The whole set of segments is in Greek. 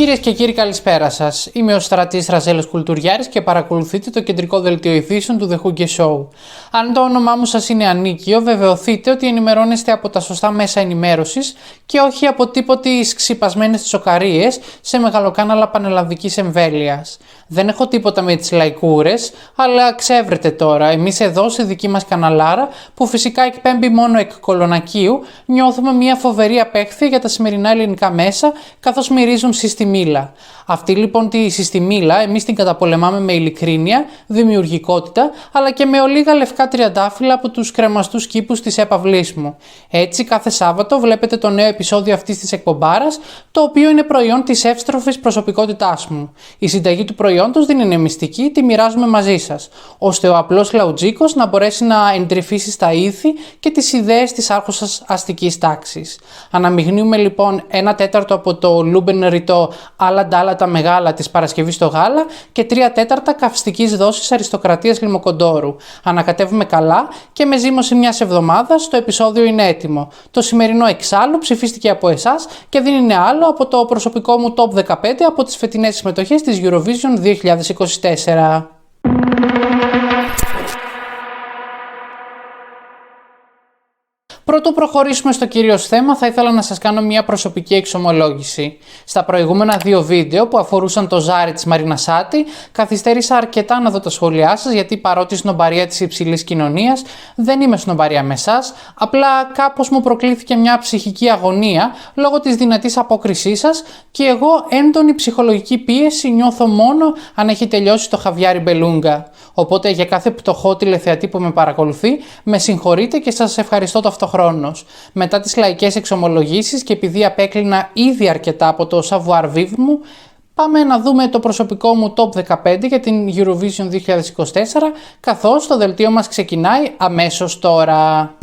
Κυρίες και κύριοι, καλησπέρα σας. Είμαι ο Στρατής Ραζέλος Κουλτουριάρης και παρακολουθείτε το κεντρικό δελτίο ειδήσεων του The Hoogie Show. Αν το όνομά μου σας είναι ανίκιο, βεβαιωθείτε ότι ενημερώνεστε από τα σωστά μέσα ενημέρωσης και όχι από τίποτες ξυπασμένες τσοκαρίες σε μεγαλοκάναλα πανελλαδικής εμβέλειας. Δεν έχω τίποτα με τις λαϊκούρες, αλλά ξέβρετε τώρα, εμείς εδώ στη δική μας καναλάρα, που φυσικά εκπέμπει μόνο εκ κολονακίου, νιώθουμε μια φοβερή απέχθεια για τα σημερινά ελληνικά μέσα, καθώς μυρίζουν συστημίλα. Αυτή λοιπόν τη συστημίλα εμείς την καταπολεμάμε με ειλικρίνεια, δημιουργικότητα, αλλά και με ολίγα λευκά τριαντάφυλλα από τους κρεμαστούς κήπους της έπαυλής μου. Έτσι, κάθε Σάββατο βλέπετε το νέο επεισόδιο αυτής της εκπομπάρας, το οποίο είναι προϊόν της εύστροφης προσωπικότητάς μου. Η συνταγή του προϊόντος δεν είναι μυστική, τη μοιράζουμε μαζί σας, ώστε ο απλός λαουτζίκος να μπορέσει να εντρυφήσει στα ήθη και τις ιδέες της άρχουσας αστικής τάξης. Αναμειγνύουμε λοιπόν 1/4 από το Λούμπεν ρητό άλλα ντάλα τα μεγάλα της Παρασκευής στο γάλα και 3/4 καυστικής δόσης αριστοκρατίας Λιμοκοντόρου. Ανακατεύουμε καλά και με ζύμωση μιας εβδομάδας το επεισόδιο είναι έτοιμο. Το σημερινό εξάλλου ψηφίστηκε από εσάς και δεν είναι άλλο από το προσωπικό μου top 15 από τις φετινές συμμετοχές της Eurovision 2024. Πρωτού προχωρήσουμε στο κυρίως θέμα, θα ήθελα να σας κάνω μια προσωπική εξομολόγηση. Στα προηγούμενα δύο βίντεο που αφορούσαν το ζάρι της Μαρίνα Σάτι, καθυστέρησα αρκετά να δω τα σχόλιά σας, γιατί παρότι σνομπαρία της υψηλής κοινωνίας, δεν είμαι σνομπαρία με εσάς, απλά κάπως μου προκλήθηκε μια ψυχική αγωνία λόγω της δυνατής απόκρισής σας και εγώ έντονη ψυχολογική πίεση νιώθω μόνο αν έχει τελειώσει το χαβιάρι μπελούγκα. Οπότε για κάθε πτωχό τηλεθεατή που με παρακολουθεί, με συγχωρείτε και σας ευχαριστώ ταυτόχρονα. Μετά τις λαϊκές εξομολογήσεις και επειδή απέκλεινα ήδη αρκετά από το savoir vivre μου, πάμε να δούμε το προσωπικό μου top 15 για την Eurovision 2024, καθώς το δελτίο μας ξεκινάει αμέσως τώρα.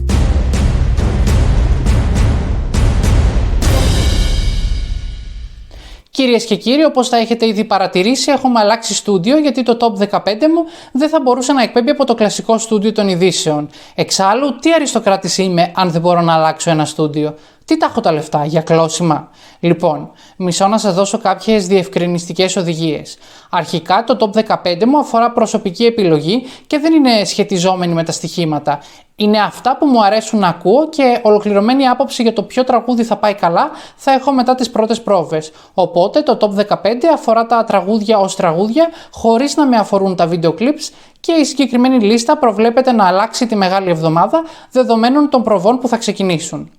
Κυρίες και κύριοι, όπως θα έχετε ήδη παρατηρήσει, έχουμε αλλάξει στούντιο γιατί το top 15 μου δεν θα μπορούσε να εκπέμπει από το κλασικό στούντιο των ειδήσεων. Εξάλλου, τι αριστοκράτης είμαι αν δεν μπορώ να αλλάξω ένα στούντιο? Τι τα έχω τα λεφτά, για κλώσιμα? Λοιπόν, μισώ να σας δώσω κάποιες διευκρινιστικές οδηγίες. Αρχικά, το top 15 μου αφορά προσωπική επιλογή και δεν είναι σχετιζόμενη με τα στοιχήματα. Είναι αυτά που μου αρέσουν να ακούω και ολοκληρωμένη άποψη για το ποιο τραγούδι θα πάει καλά θα έχω μετά τις πρώτες πρόβες. Οπότε το top 15 αφορά τα τραγούδια ως τραγούδια χωρίς να με αφορούν τα βίντεο clips και η συγκεκριμένη λίστα προβλέπεται να αλλάξει τη Μεγάλη Εβδομάδα δεδομένων των προβών που θα ξεκινήσουν.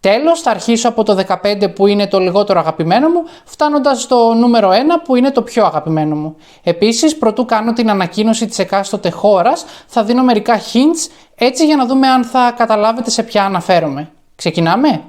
Τέλος, θα αρχίσω από το 15 που είναι το λιγότερο αγαπημένο μου, φτάνοντας στο νούμερο 1 που είναι το πιο αγαπημένο μου. Επίσης, προτού κάνω την ανακοίνωση της εκάστοτε χώρας, θα δίνω μερικά hints, έτσι για να δούμε αν θα καταλάβετε σε ποια αναφέρομαι. Ξεκινάμε?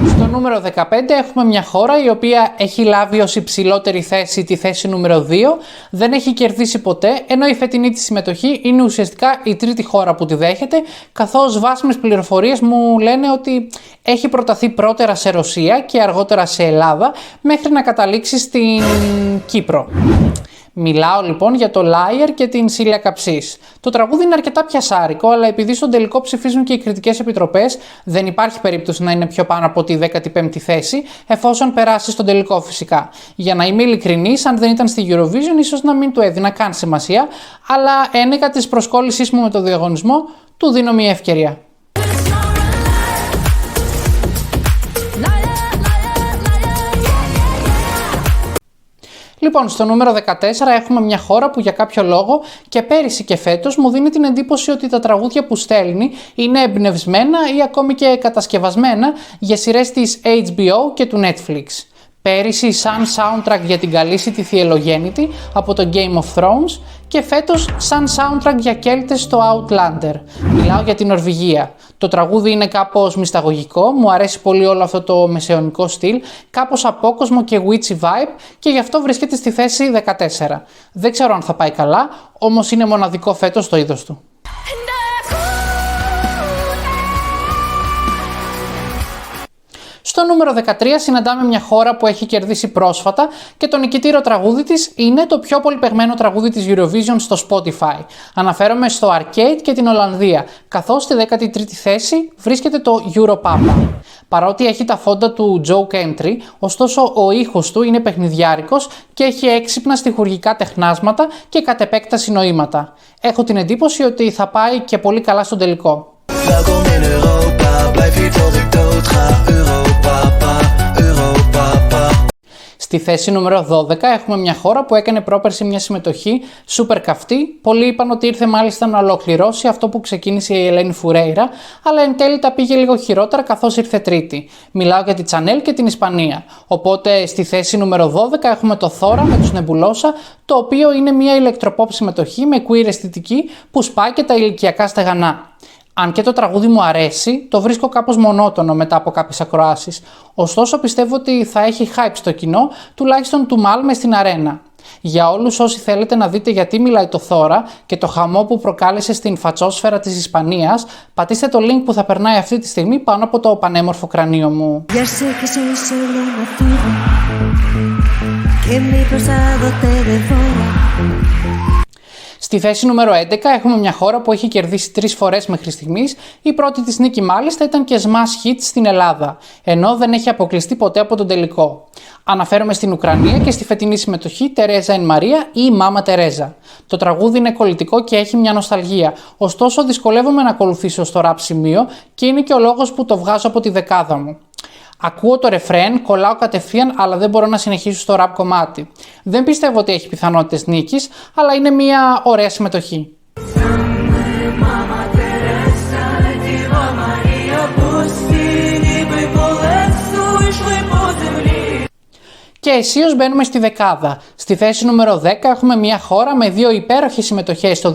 Στο νούμερο 15 έχουμε μια χώρα η οποία έχει λάβει ως υψηλότερη θέση τη θέση νούμερο 2, δεν έχει κερδίσει ποτέ, ενώ η φετινή της συμμετοχή είναι ουσιαστικά η τρίτη χώρα που τη δέχεται, καθώς βάσιμες πληροφορίες μου λένε ότι έχει προταθεί πρώτερα σε Ρωσία και αργότερα σε Ελλάδα, μέχρι να καταλήξει στην Κύπρο. Μιλάω λοιπόν για το Liar και την Σίλια Καψής. Το τραγούδι είναι αρκετά πιασάρικο, αλλά επειδή στον τελικό ψηφίζουν και οι κριτικές επιτροπές, δεν υπάρχει περίπτωση να είναι πιο πάνω από τη 15η θέση, εφόσον περάσει στον τελικό φυσικά. Για να είμαι ειλικρινής, αν δεν ήταν στη Eurovision, ίσως να μην του έδινα καν σημασία, αλλά ένεκα της προσκόλλησής μου με το διαγωνισμό, του δίνω μια ευκαιρία. Λοιπόν, στο νούμερο 14 έχουμε μια χώρα που για κάποιο λόγο και πέρυσι και φέτος μου δίνει την εντύπωση ότι τα τραγούδια που στέλνει είναι εμπνευσμένα ή ακόμη και κατασκευασμένα για σειρές της HBO και του Netflix. Πέρυσι σαν soundtrack για την Καλύση Θιελογέννητη από το Game of Thrones και φέτος σαν soundtrack για Κέλτες στο Outlander. Μιλάω για την Νορβηγία. Το τραγούδι είναι κάπως μυσταγωγικό, μου αρέσει πολύ όλο αυτό το μεσαιωνικό στυλ, κάπως απόκοσμο και witchy vibe και γι' αυτό βρίσκεται στη θέση 14. Δεν ξέρω αν θα πάει καλά, όμως είναι μοναδικό φέτος στο είδος του. Στο Στο νούμερο 13 συναντάμε μια χώρα που έχει κερδίσει πρόσφατα και το νικητήριο τραγούδι της είναι το πιο πολυπαιγμένο τραγούδι της Eurovision στο Spotify. Αναφέρομαι στο Arcade και την Ολλανδία, καθώς στη 13η θέση βρίσκεται το Europapa. Παρότι έχει τα φόντα του joke entry, ωστόσο ο ήχος του είναι παιχνιδιάρικος και έχει έξυπνα στιχουργικά τεχνάσματα και κατ' επέκταση νοήματα. Έχω την εντύπωση ότι θα πάει και πολύ καλά στον τελικό. Στη θέση νούμερο 12 έχουμε μια χώρα που έκανε πρόπερση μια συμμετοχή super καυτή. Πολλοί είπαν ότι ήρθε μάλιστα να ολοκληρώσει αυτό που ξεκίνησε η Ελένη Φουρέιρα, αλλά εν τέλει τα πήγε λίγο χειρότερα καθώς ήρθε τρίτη. Μιλάω για τη Chanel και την Ισπανία. Οπότε στη θέση νούμερο 12 έχουμε το Thora με τους Nebulosa, το οποίο είναι μια ηλεκτροπόπ συμμετοχή με queer αισθητική που σπάει και τα ηλικιακά στεγανά. Αν και το τραγούδι μου αρέσει, το βρίσκω κάπως μονότονο μετά από κάποιες ακροάσεις. Ωστόσο πιστεύω ότι θα έχει hype στο κοινό, τουλάχιστον του Malmö στην αρένα. Για όλους όσοι θέλετε να δείτε γιατί μιλάει το Thora και το χαμό που προκάλεσε στην φατσόσφαιρα της Ισπανίας, πατήστε το link που θα περνάει αυτή τη στιγμή πάνω από το πανέμορφο κρανίο μου. Στη θέση νούμερο 11 έχουμε μια χώρα που έχει κερδίσει 3 φορές μέχρι στιγμής. Η πρώτη της νίκη μάλιστα ήταν και smash hit στην Ελλάδα, ενώ δεν έχει αποκλειστεί ποτέ από τον τελικό. Αναφέρομαι στην Ουκρανία και στη φετινή συμμετοχή Τερέζα εν Μαρία ή Μάμα Τερέζα. Το τραγούδι είναι κολλητικό και έχει μια νοσταλγία, ωστόσο δυσκολεύομαι να ακολουθήσω στο rap σημείο και είναι και ο λόγος που το βγάζω από τη δεκάδα μου. Ακούω το ρεφρέν, κολλάω κατευθείαν, αλλά δεν μπορώ να συνεχίσω στο rap κομμάτι. Δεν πιστεύω ότι έχει πιθανότητες νίκης, αλλά είναι μια ωραία συμμετοχή. Και αισίως μπαίνουμε στη δεκάδα. Στη θέση νούμερο 10 έχουμε μια χώρα με 2 υπέροχες συμμετοχές το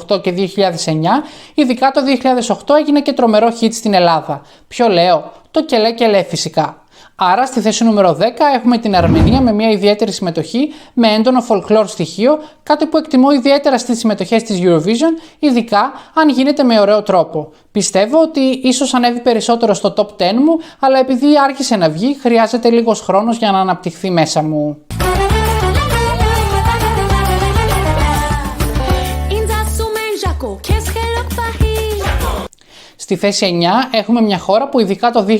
2008 και 2009, ειδικά το 2008 έγινε και τρομερό hit στην Ελλάδα. Ποιο λέω? Το Κελέ Κελέ φυσικά. Άρα στη θέση νούμερο 10 έχουμε την Αρμενία με μια ιδιαίτερη συμμετοχή με έντονο folklore στοιχείο, κάτι που εκτιμώ ιδιαίτερα στις συμμετοχές της Eurovision, ειδικά αν γίνεται με ωραίο τρόπο. Πιστεύω ότι ίσως ανέβει περισσότερο στο top 10 μου, αλλά επειδή άρχισε να βγει, χρειάζεται λίγος χρόνος για να αναπτυχθεί μέσα μου. Στη θέση 9 έχουμε μια χώρα που ειδικά το 2016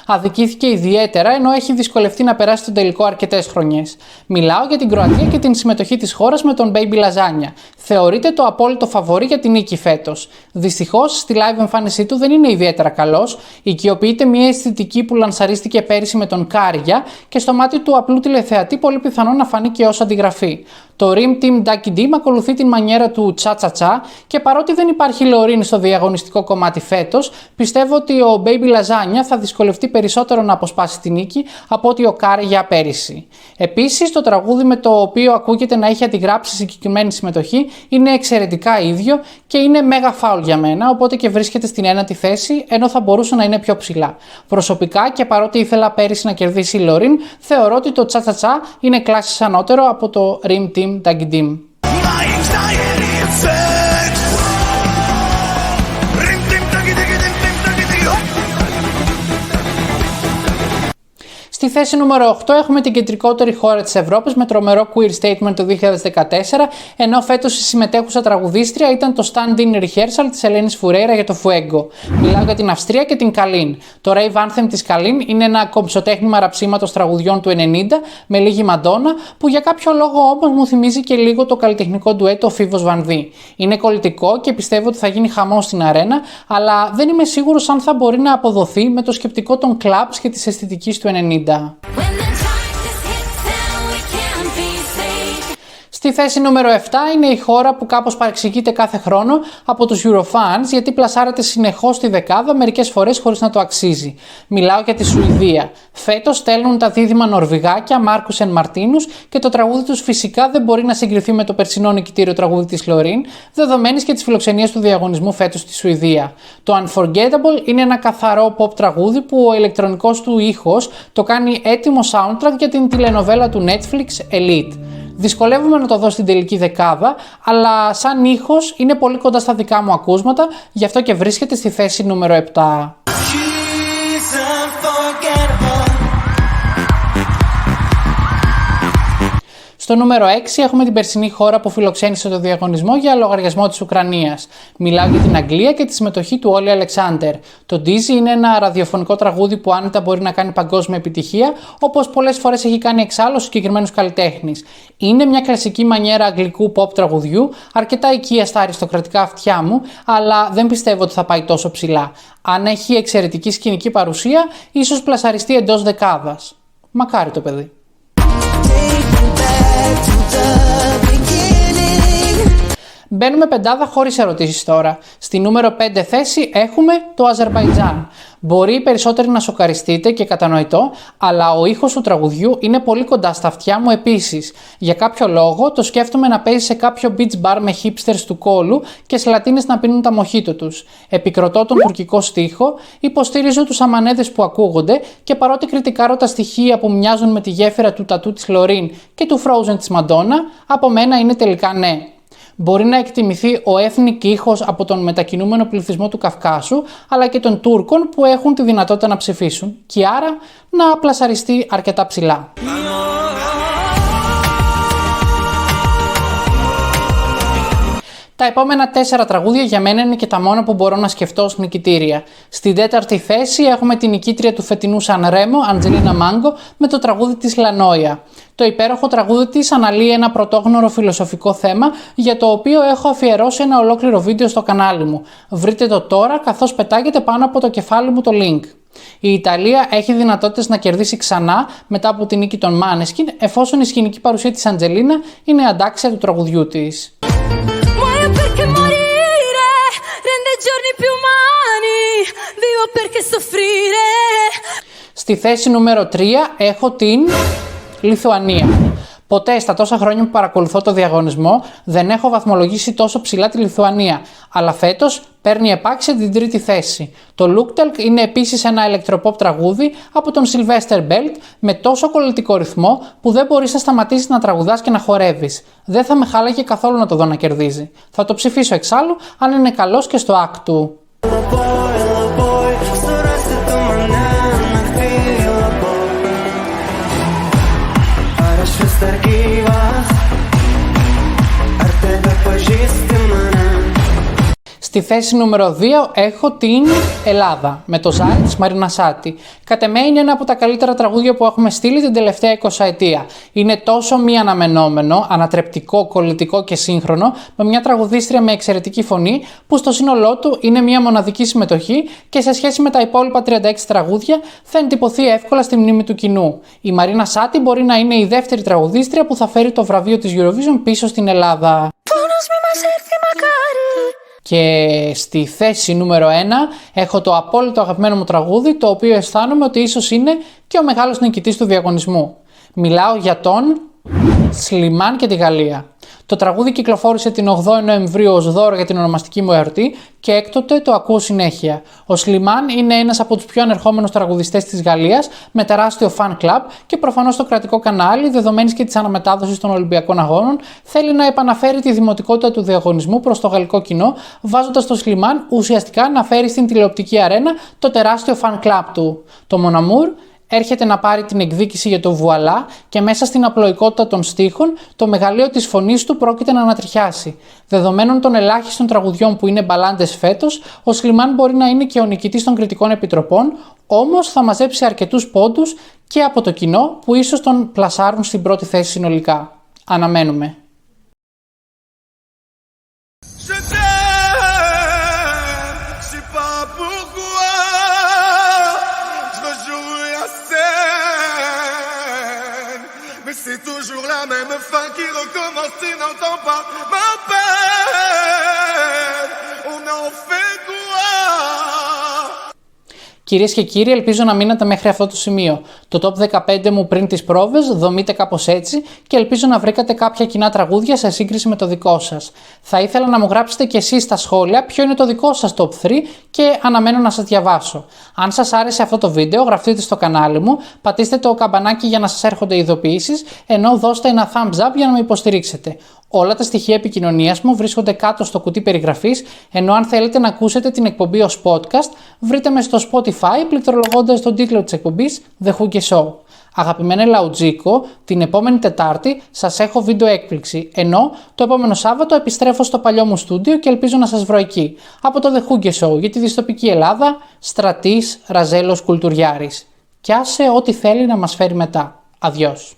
αδικήθηκε ιδιαίτερα, ενώ έχει δυσκολευτεί να περάσει τον τελικό αρκετές χρονιές. Μιλάω για την Κροατία και την συμμετοχή της χώρας με τον Baby Lasagna. Θεωρείται το απόλυτο φαβορί για την νίκη φέτος. Δυστυχώς στη live εμφάνισή του δεν είναι ιδιαίτερα καλός, οικειοποιείται μια αισθητική που λανσαρίστηκε πέρυσι με τον Κάρια και στο μάτι του απλού τηλεθεατή πολύ πιθανό να φανεί και ως αντιγραφή. Το Rim Team Ducky Dim ακολουθεί την μανιέρα του τσα-τσα-τσα και παρότι δεν υπάρχει Λορίνη στο διαγωνιστικό κομμάτι φέτος, πιστεύω ότι ο Baby Lasagna θα δυσκολευτεί περισσότερο να αποσπάσει τη νίκη από ότι ο Κάρια πέρυσι. Επίσης, το τραγούδι με το οποίο ακούγεται να έχει αντιγράψει συγκεκριμένη συμμετοχή είναι εξαιρετικά ίδιο και είναι μέγα φάουλ για μένα, οπότε και βρίσκεται στην 1η θέση, ενώ θα μπορούσε να είναι πιο ψηλά. Προσωπικά και παρότι ήθελα πέρυσι να κερδίσει η Λορίν, θεωρώ ότι το τσα-τσα-τσα είναι κλάσης ανώτερο από το Rim Team Ducky Dim. Στη θέση νούμερο 8 έχουμε την κεντρικότερη χώρα της Ευρώπης με τρομερό queer statement το 2014, ενώ φέτος η συμμετέχουσα τραγουδίστρια ήταν το stand-in rehearsal της Ελένης Φουρέιρα για το Fuego. Μιλάω για την Αυστρία και την Καλίν. Το rave anthem της Καλίν είναι ένα κομψοτέχνημα ραψίματος τραγουδιών του 90 με λίγη Μαντόνα, που για κάποιο λόγο όμως μου θυμίζει και λίγο το καλλιτεχνικό ντουέτο Φίβος Βανδύ. Είναι κολλητικό και πιστεύω ότι θα γίνει χαμός στην αρένα, αλλά δεν είμαι σίγουρος αν θα μπορεί να αποδοθεί με το σκεπτικό των clubs και της αισθητικής του 90. Στη θέση νούμερο 7 είναι η χώρα που κάπως παρεξηγείται κάθε χρόνο από τους Eurofans γιατί πλασάρεται συνεχώς στη δεκάδα μερικές φορές χωρίς να το αξίζει. Μιλάω για τη Σουηδία. Φέτος στέλνουν τα δίδυμα Νορβηγάκια, Μάρκουσεν Μαρτίνους και το τραγούδι τους φυσικά δεν μπορεί να συγκριθεί με το περσινό νικητήριο τραγούδι της Λορίν, δεδομένης και της φιλοξενίας του διαγωνισμού φέτος στη Σουηδία. Το Unforgettable είναι ένα καθαρό pop τραγούδι που ο ηλεκτρονικός του ήχος το κάνει έτοιμο soundtrack για την τηλενοβέλα του Netflix Elite. Δυσκολεύομαι να το δω στην τελική δεκάδα, αλλά σαν ήχος είναι πολύ κοντά στα δικά μου ακούσματα, γι' αυτό και βρίσκεται στη θέση νούμερο 7. Στο νούμερο 6 έχουμε την περσινή χώρα που φιλοξένησε το διαγωνισμό για λογαριασμό της Ουκρανίας. Μιλάω για την Αγγλία και τη συμμετοχή του Όλι Αλεξάντερ. Το Dizzy είναι ένα ραδιοφωνικό τραγούδι που άνετα μπορεί να κάνει παγκόσμια επιτυχία, όπως πολλές φορές έχει κάνει εξάλλου συγκεκριμένους καλλιτέχνες. Είναι μια κλασική μανιέρα αγγλικού pop τραγουδιού, αρκετά οικία στα αριστοκρατικά αυτιά μου, αλλά δεν πιστεύω ότι θα πάει τόσο ψηλά. Αν έχει εξαιρετική σκηνική παρουσία, ίσως πλασαριστεί εντός δεκάδας. Μακάρι το παιδί. Μπαίνουμε πεντάδα χωρίς ερωτήσεις τώρα. Στη νούμερο 5 θέση έχουμε το Αζερμπαϊτζάν. Μπορεί οι περισσότεροι να σοκαριστείτε και κατανοητό, αλλά ο ήχος του τραγουδιού είναι πολύ κοντά στα αυτιά μου επίσης. Για κάποιο λόγο το σκέφτομαι να παίζει σε κάποιο beach bar με hipsters του κόλου και σλατίνες να πίνουν τα μοχίτο τους. Επικροτώ τον τουρκικό στίχο, υποστηρίζω τους αμανέδες που ακούγονται και παρότι κριτικάρω τα στοιχεία που μοιάζουν με τη γέφυρα του τατού της Λωρίν και του Frozen της Μαντόνα, από μένα είναι τελικά ναι. Μπορεί να εκτιμηθεί ο ethnic ήχος από τον μετακινούμενο πληθυσμό του Καυκάσου, αλλά και των Τούρκων που έχουν τη δυνατότητα να ψηφίσουν και άρα να πλασαριστεί αρκετά ψηλά. Τα επόμενα 4 τραγούδια για μένα είναι και τα μόνα που μπορώ να σκεφτώ ως νικητήρια. Στην 4η θέση έχουμε την νικήτρια του φετινού Σαν Ρέμο, Αντζελίνα Μάγκο, με το τραγούδι της Λανόια. Το υπέροχο τραγούδι της αναλύει ένα πρωτόγνωρο φιλοσοφικό θέμα για το οποίο έχω αφιερώσει ένα ολόκληρο βίντεο στο κανάλι μου. Βρείτε το τώρα καθώς πετάγεται πάνω από το κεφάλι μου το link. Η Ιταλία έχει δυνατότητες να κερδίσει ξανά μετά από την νίκη των Måneskin, εφόσον η σκηνική παρουσία της Αντζελίνα είναι αντάξια του τραγουδιού της. Στη θέση νούμερο 3 έχω την Λιθουανία. Ποτέ στα τόσα χρόνια που παρακολουθώ το διαγωνισμό δεν έχω βαθμολογήσει τόσο ψηλά τη Λιθουανία, αλλά φέτος παίρνει επάξια την 3η θέση. Το Looktalk είναι επίσης ένα ηλεκτροποπ τραγούδι από τον Sylvester Belt με τόσο κολλητικό ρυθμό που δεν μπορείς να σταματήσεις να τραγουδάς και να χορεύεις. Δεν θα με χάλαγε καθόλου να το δω να κερδίζει. Θα το ψηφίσω εξάλλου αν είναι καλός και στο act του. Στη θέση νούμερο 2 έχω την Ελλάδα με το Ζάρι της Μαρίνα Σάτι. Κατ' εμέ είναι ένα από τα καλύτερα τραγούδια που έχουμε στείλει την τελευταία 20 ετία. Είναι τόσο μη αναμενόμενο, ανατρεπτικό, κολλητικό και σύγχρονο, με μια τραγουδίστρια με εξαιρετική φωνή που στο σύνολό του είναι μια μοναδική συμμετοχή και σε σχέση με τα υπόλοιπα 36 τραγούδια θα εντυπωθεί εύκολα στη μνήμη του κοινού. Η Μαρίνα Σάτι μπορεί να είναι η δεύτερη τραγουδίστρια που θα φέρει το βραβείο της Eurovision πίσω στην Ελλάδα. Και στη θέση νούμερο 1 έχω το απόλυτο αγαπημένο μου τραγούδι, το οποίο αισθάνομαι ότι ίσως είναι και ο μεγάλος νικητής του διαγωνισμού. Μιλάω για τον Σλιμάν και τη Γαλλία. Το τραγούδι κυκλοφόρησε την 8η Νοεμβρίου ως δώρο για την ονομαστική μου εορτή και έκτοτε το ακούω συνέχεια. Ο Σλιμάν είναι ένας από τους πιο ανερχόμενους τραγουδιστές της Γαλλίας με τεράστιο fan club και προφανώς το κρατικό κανάλι, δεδομένης και της αναμετάδοσης των Ολυμπιακών Αγώνων, θέλει να επαναφέρει τη δημοτικότητα του διαγωνισμού προς το γαλλικό κοινό, βάζοντας το Σλιμάν ουσιαστικά να φέρει στην τηλεοπτική αρένα το τεράστιο fan club του. Το Mon Amour έρχεται να πάρει την εκδίκηση για το βουαλά και μέσα στην απλοϊκότητα των στίχων το μεγαλείο της φωνής του πρόκειται να ανατριχιάσει. Δεδομένων των ελάχιστων τραγουδιών που είναι μπαλάντες φέτος, ο Σλιμάν μπορεί να είναι και ο νικητής των κριτικών επιτροπών, όμως θα μαζέψει αρκετούς πόντους και από το κοινό που ίσως τον πλασάρουν στην πρώτη θέση συνολικά. Αναμένουμε. C'est toujours la même fin qui recommence, tu n'entends pas ma peine. On en fait quoi? Κυρίες και κύριοι, ελπίζω να μείνατε μέχρι αυτό το σημείο. Το top 15 μου πριν τις πρόβες δομείται κάπως έτσι και ελπίζω να βρήκατε κάποια κοινά τραγούδια σε σύγκριση με το δικό σας. Θα ήθελα να μου γράψετε και εσείς στα σχόλια ποιο είναι το δικό σας top 3 και αναμένω να σας διαβάσω. Αν σας άρεσε αυτό το βίντεο, γραφτείτε στο κανάλι μου, πατήστε το καμπανάκι για να σας έρχονται ειδοποιήσεις, ενώ δώστε ένα thumbs up για να με υποστηρίξετε. Όλα τα στοιχεία επικοινωνίας μου βρίσκονται κάτω στο κουτί περιγραφής, ενώ αν θέλετε να ακούσετε την εκπομπή ως podcast, βρείτε με στο Spotify πληκτρολογώντας τον τίτλο της εκπομπής The Hoogie Show. Αγαπημένε Λαουτζίκο, την επόμενη Τετάρτη σας έχω βίντεο έκπληξη, ενώ το επόμενο Σάββατο επιστρέφω στο παλιό μου στούντιο και ελπίζω να σας βρω εκεί. Από το The Hooge Show για τη δυστοπική Ελλάδα, Στρατής Ραζέλος Κουλτουριάρης. Κι άσε ό,τι θέλει να μας φέρει μετά. Αδειός.